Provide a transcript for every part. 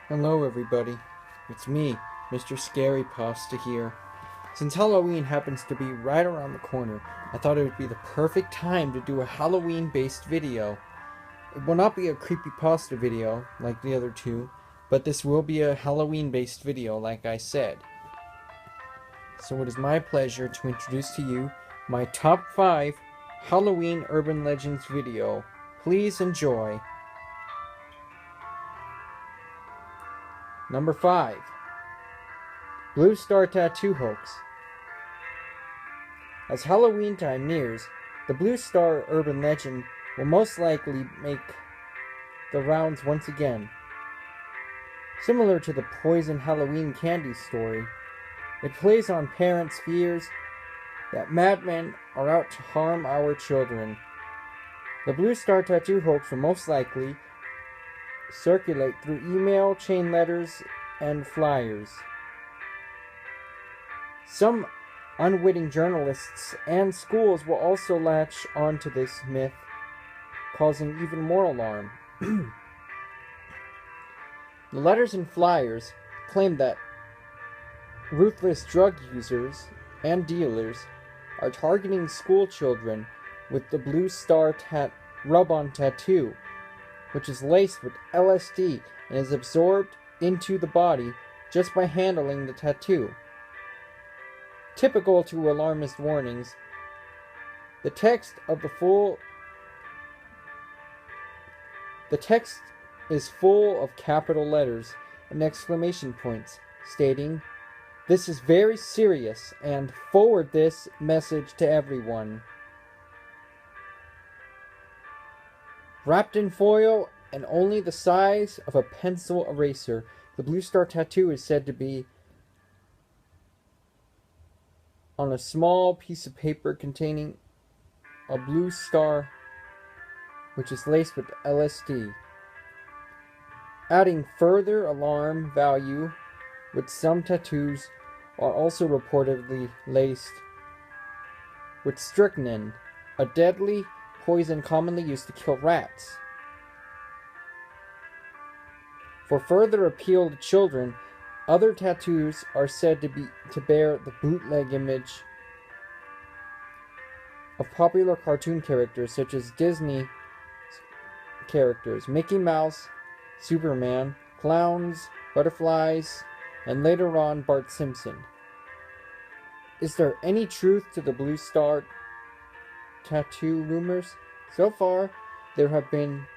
Hello everybody, it's me, Mr.ScaryPasta here. Since Halloween happens to be right around the corner, I thought it would be the perfect time to do a Halloween-based video. It will not be a creepypasta video like the other two, but this will be a Halloween-based video like I said. So it is my pleasure to introduce to you my top 5 Halloween Urban Legends video. Please enjoy. Number 5. Blue Star Tattoo Hoax. As Halloween time nears, the Blue Star urban legend will most likely make the rounds once again. Similar to the poison Halloween candy story, it plays on parents' fears that madmen are out to harm our children. The Blue Star Tattoo hoax will most likely circulate through email, chain letters, and flyers. Some unwitting journalists and schools will also latch onto this myth, causing even more alarm. The letters and flyers claim that ruthless drug users and dealers are targeting school children with the Blue Star rub-on tattoo, which is laced with LSD and is absorbed into the body just by handling the tattoo. Typical to alarmist warnings, the text is full of capital letters and exclamation points stating, "This is very serious," and "Forward this message to everyone." Wrapped in foil and only the size of a pencil eraser, the Blue Star tattoo is said to be on a small piece of paper containing a blue star which is laced with LSD. Adding further alarm value, with some tattoos are also reportedly laced with strychnine, a deadly poison commonly used to kill rats. For further appeal to children, other tattoos are said to bear the bootleg image of popular cartoon characters such as Disney characters, Mickey Mouse, Superman, clowns, butterflies, and later on Bart Simpson. Is there any truth to the Blue Star tattoo rumors? So far, there have been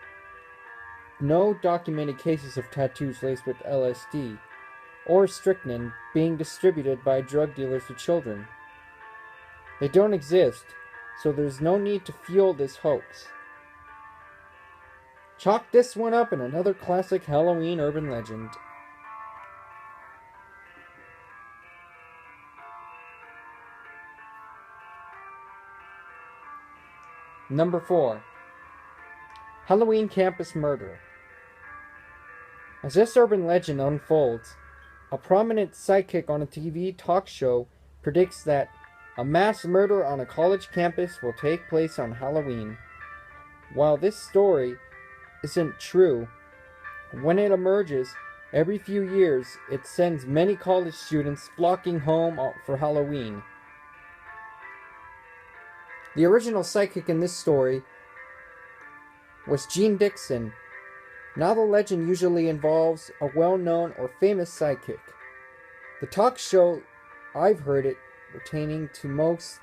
no documented cases of tattoos laced with LSD or strychnine being distributed by drug dealers to children. They don't exist, so there's no need to fuel this hoax. Chalk this one up in another classic Halloween urban legend. Number 4. Halloween Campus Murder. As this urban legend unfolds, a prominent psychic on a TV talk show predicts that a mass murder on a college campus will take place on Halloween. While this story isn't true, when it emerges every few years, it sends many college students flocking home for Halloween. The original psychic in this story was Jean Dixon. Now the legend usually involves a well-known or famous psychic. The talk show I've heard it pertaining to most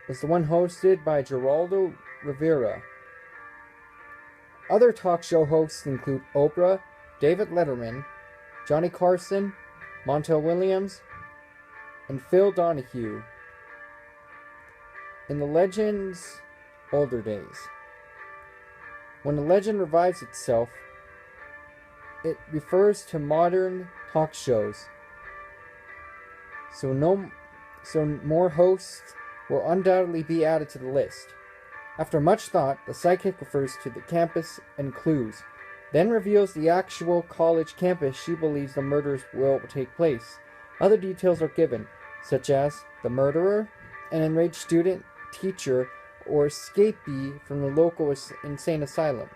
is the one hosted by Geraldo Rivera. Other talk show hosts include Oprah, David Letterman, Johnny Carson, Montel Williams, and Phil Donahue. In the legend's older days, when a legend revives itself, it refers to modern talk shows. So more hosts will undoubtedly be added to the list. After much thought, the psychic refers to the campus and clues, then reveals the actual college campus she believes the murders will take place. Other details are given, such as the murderer, an enraged student, teacher, or escapee from the local insane asylum.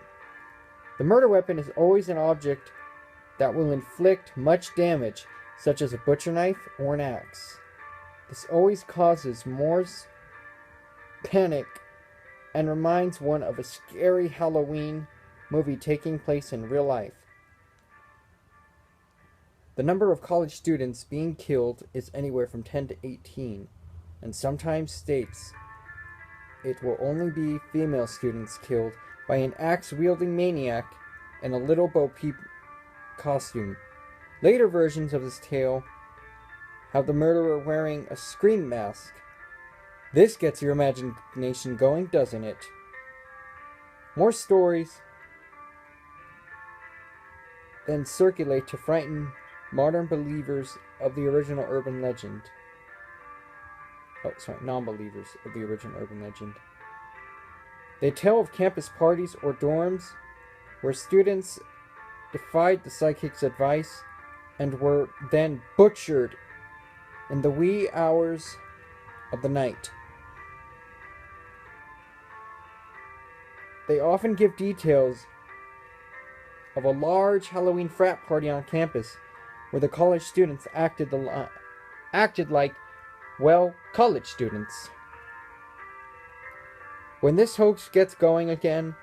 The murder weapon is always an object that will inflict much damage, such as a butcher knife or an axe. This always causes more panic and reminds one of a scary Halloween movie taking place in real life. The number of college students being killed is anywhere from 10 to 18, and sometimes states it will only be female students killed by an axe-wielding maniac in a little Bo Peep costume. Later versions of this tale have the murderer wearing a scream mask. This gets your imagination going, doesn't it? More stories then circulate to frighten modern believers of the original urban legend. Non-believers of the original urban legend. They tell of campus parties or dorms where students defied the psychic's advice and were then butchered in the wee hours of the night. They often give details of a large Halloween frat party on campus where the college students acted like, well, college students. When this hoax gets going again,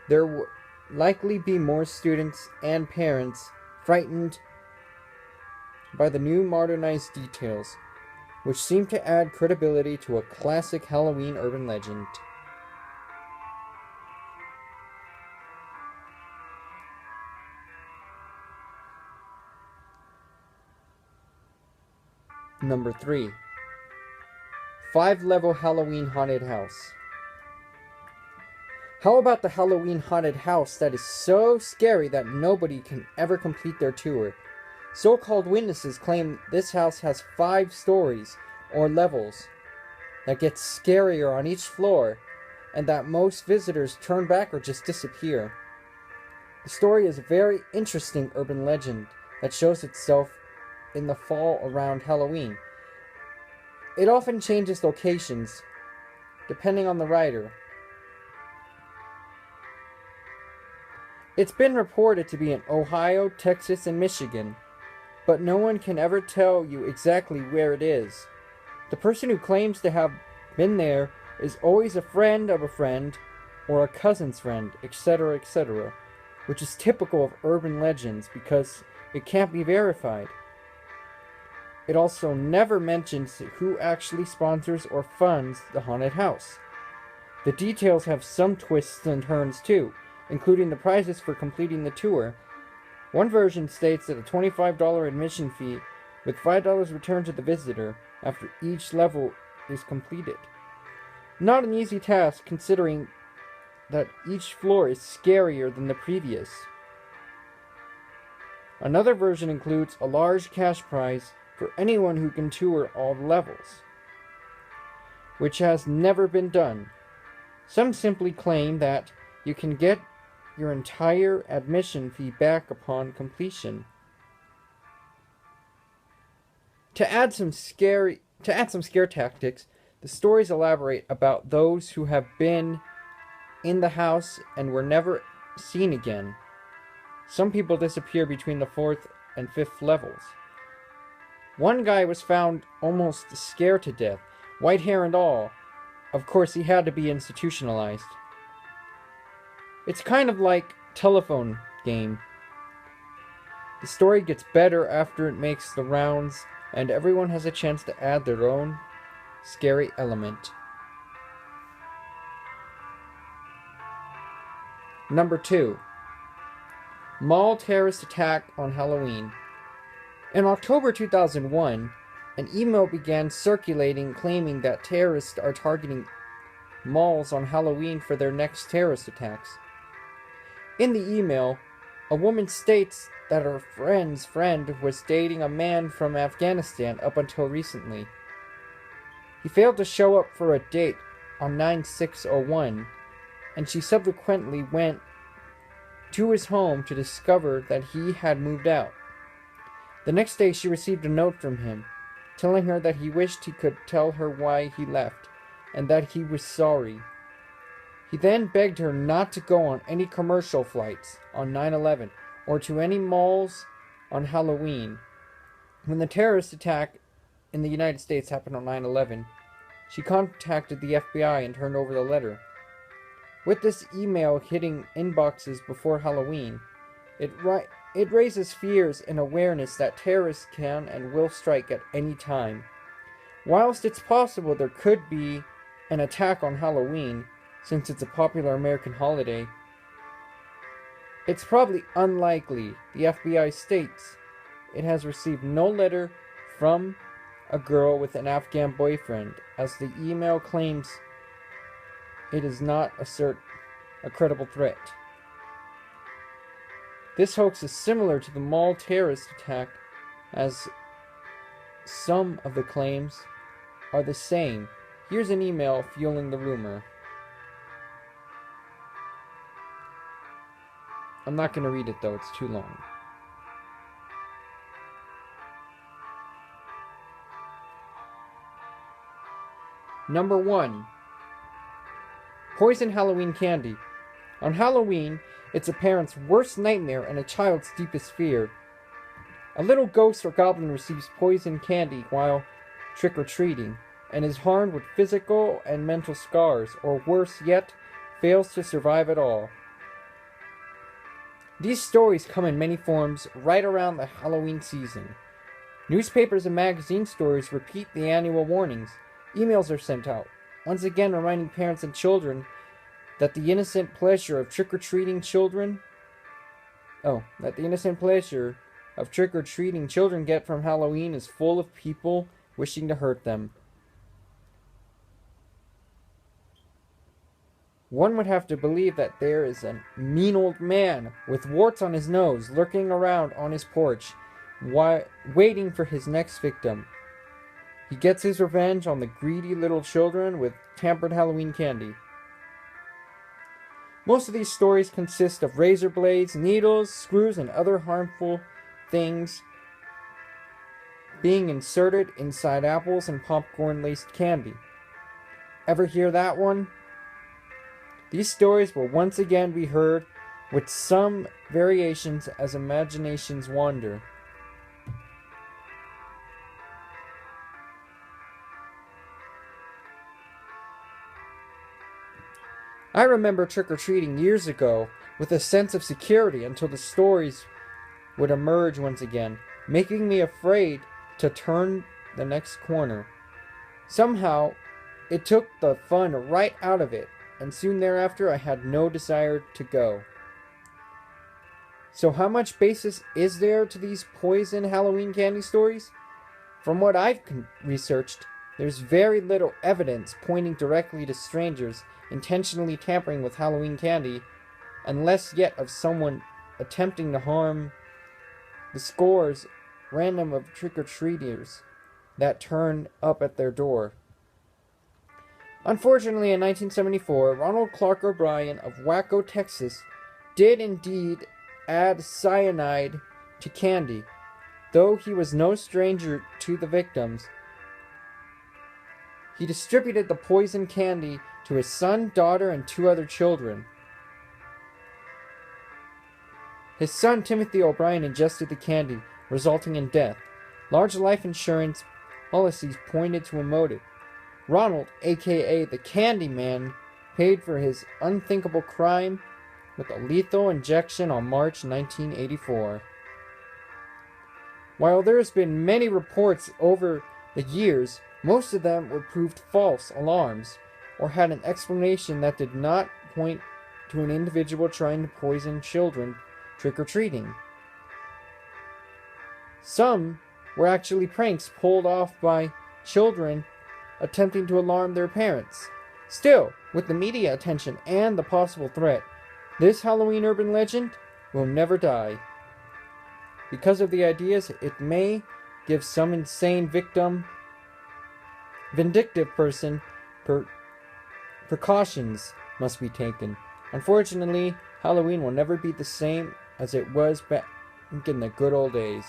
there will likely be more students and parents frightened by the new modernized details, which seem to add credibility to a classic Halloween urban legend. Number 3. 5-level Halloween haunted house. How about the Halloween haunted house that is so scary that nobody can ever complete their tour? So-called witnesses claim this house has 5 stories, or levels, that get scarier on each floor, and that most visitors turn back or just disappear. The story is a very interesting urban legend that shows itself in the fall around Halloween. It often changes locations, depending on the writer. It's been reported to be in Ohio, Texas, and Michigan, but no one can ever tell you exactly where it is. The person who claims to have been there is always a friend of a friend, or a cousin's friend, etc., etc., which is typical of urban legends because it can't be verified. It also never mentions who actually sponsors or funds the haunted house. The details have some twists and turns too, including the prizes for completing the tour. One version states that a $25 admission fee with $5 returned to the visitor after each level is completed. Not an easy task considering that each floor is scarier than the previous. Another version includes a large cash prize for anyone who can tour all the levels, which has never been done. Some simply claim that you can get your entire admission fee back upon completion. To add some scare tactics, the stories elaborate about those who have been in the house and were never seen again. Some people disappear between the 4th and 5th levels. One guy was found almost scared to death, white hair and all. Of course, he had to be institutionalized. It's kind of like telephone game. The story gets better after it makes the rounds, and everyone has a chance to add their own scary element. Number 2. Mall terrorist attack on Halloween. In October 2001, an email began circulating claiming that terrorists are targeting malls on Halloween for their next terrorist attacks. In the email, a woman states that her friend's friend was dating a man from Afghanistan up until recently. He failed to show up for a date on 9/6/01, and she subsequently went to his home to discover that he had moved out. The next day, she received a note from him, telling her that he wished he could tell her why he left, and that he was sorry. He then begged her not to go on any commercial flights on 9/11 or to any malls on Halloween. When the terrorist attack in the United States happened on 9/11, she contacted the FBI and turned over the letter. With this email hitting inboxes before Halloween, it raises fears and awareness that terrorists can and will strike at any time. Whilst it's possible there could be an attack on Halloween, since it's a popular American holiday, it's probably unlikely. The FBI states it has received no letter from a girl with an Afghan boyfriend, as the email claims it does not assert a credible threat. This hoax is similar to the mall terrorist attack, as some of the claims are the same. Here's an email fueling the rumor. I'm not going to read it though, it's too long. Number 1. Poison Halloween candy. On Halloween, it's a parent's worst nightmare and a child's deepest fear. A little ghost or goblin receives poison candy while trick-or-treating and is harmed with physical and mental scars, or worse yet, fails to survive at all. These stories come in many forms right around the Halloween season. Newspapers and magazine stories repeat the annual warnings. Emails are sent out, once again reminding parents and children that the innocent pleasure of trick-or-treating children get from Halloween is full of people wishing to hurt them. One would have to believe that there is a mean old man with warts on his nose lurking around on his porch, waiting for his next victim. He gets his revenge on the greedy little children with tampered Halloween candy. Most of these stories consist of razor blades, needles, screws, and other harmful things being inserted inside apples and popcorn-laced candy. Ever hear that one? These stories will once again be heard, with some variations as imaginations wander. I remember trick-or-treating years ago with a sense of security until the stories would emerge once again, making me afraid to turn the next corner. Somehow, it took the fun right out of it, and soon thereafter I had no desire to go. So how much basis is there to these poison Halloween candy stories? From what I've researched, there's very little evidence pointing directly to strangers intentionally tampering with Halloween candy, and less yet of someone attempting to harm the scores random of trick-or-treaters that turn up at their door. Unfortunately, in 1974, Ronald Clark O'Brien of Waco, Texas, did indeed add cyanide to candy. Though he was no stranger to the victims, he distributed the poison candy to his son, daughter, and 2 other children. His son, Timothy O'Brien, ingested the candy, resulting in death. Large life insurance policies pointed to a motive. Ronald, aka the Candy Man, paid for his unthinkable crime with a lethal injection on March 1984. While there has been many reports over the years, most of them were proved false alarms, or had an explanation that did not point to an individual trying to poison children trick-or-treating. Some were actually pranks pulled off by children attempting to alarm their parents. Still, with the media attention and the possible threat, this Halloween urban legend will never die. Because of the ideas it may give some insane vindictive person, precautions must be taken. Unfortunately, Halloween will never be the same as it was back in the good old days.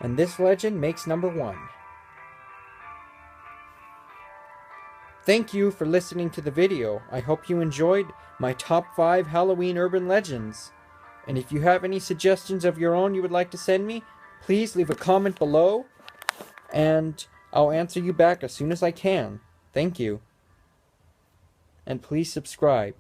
And this legend makes number 1. Thank you for listening to the video. I hope you enjoyed my top 5 Halloween urban legends. And if you have any suggestions of your own you would like to send me, please leave a comment below, and I'll answer you back as soon as I can. Thank you. And please subscribe.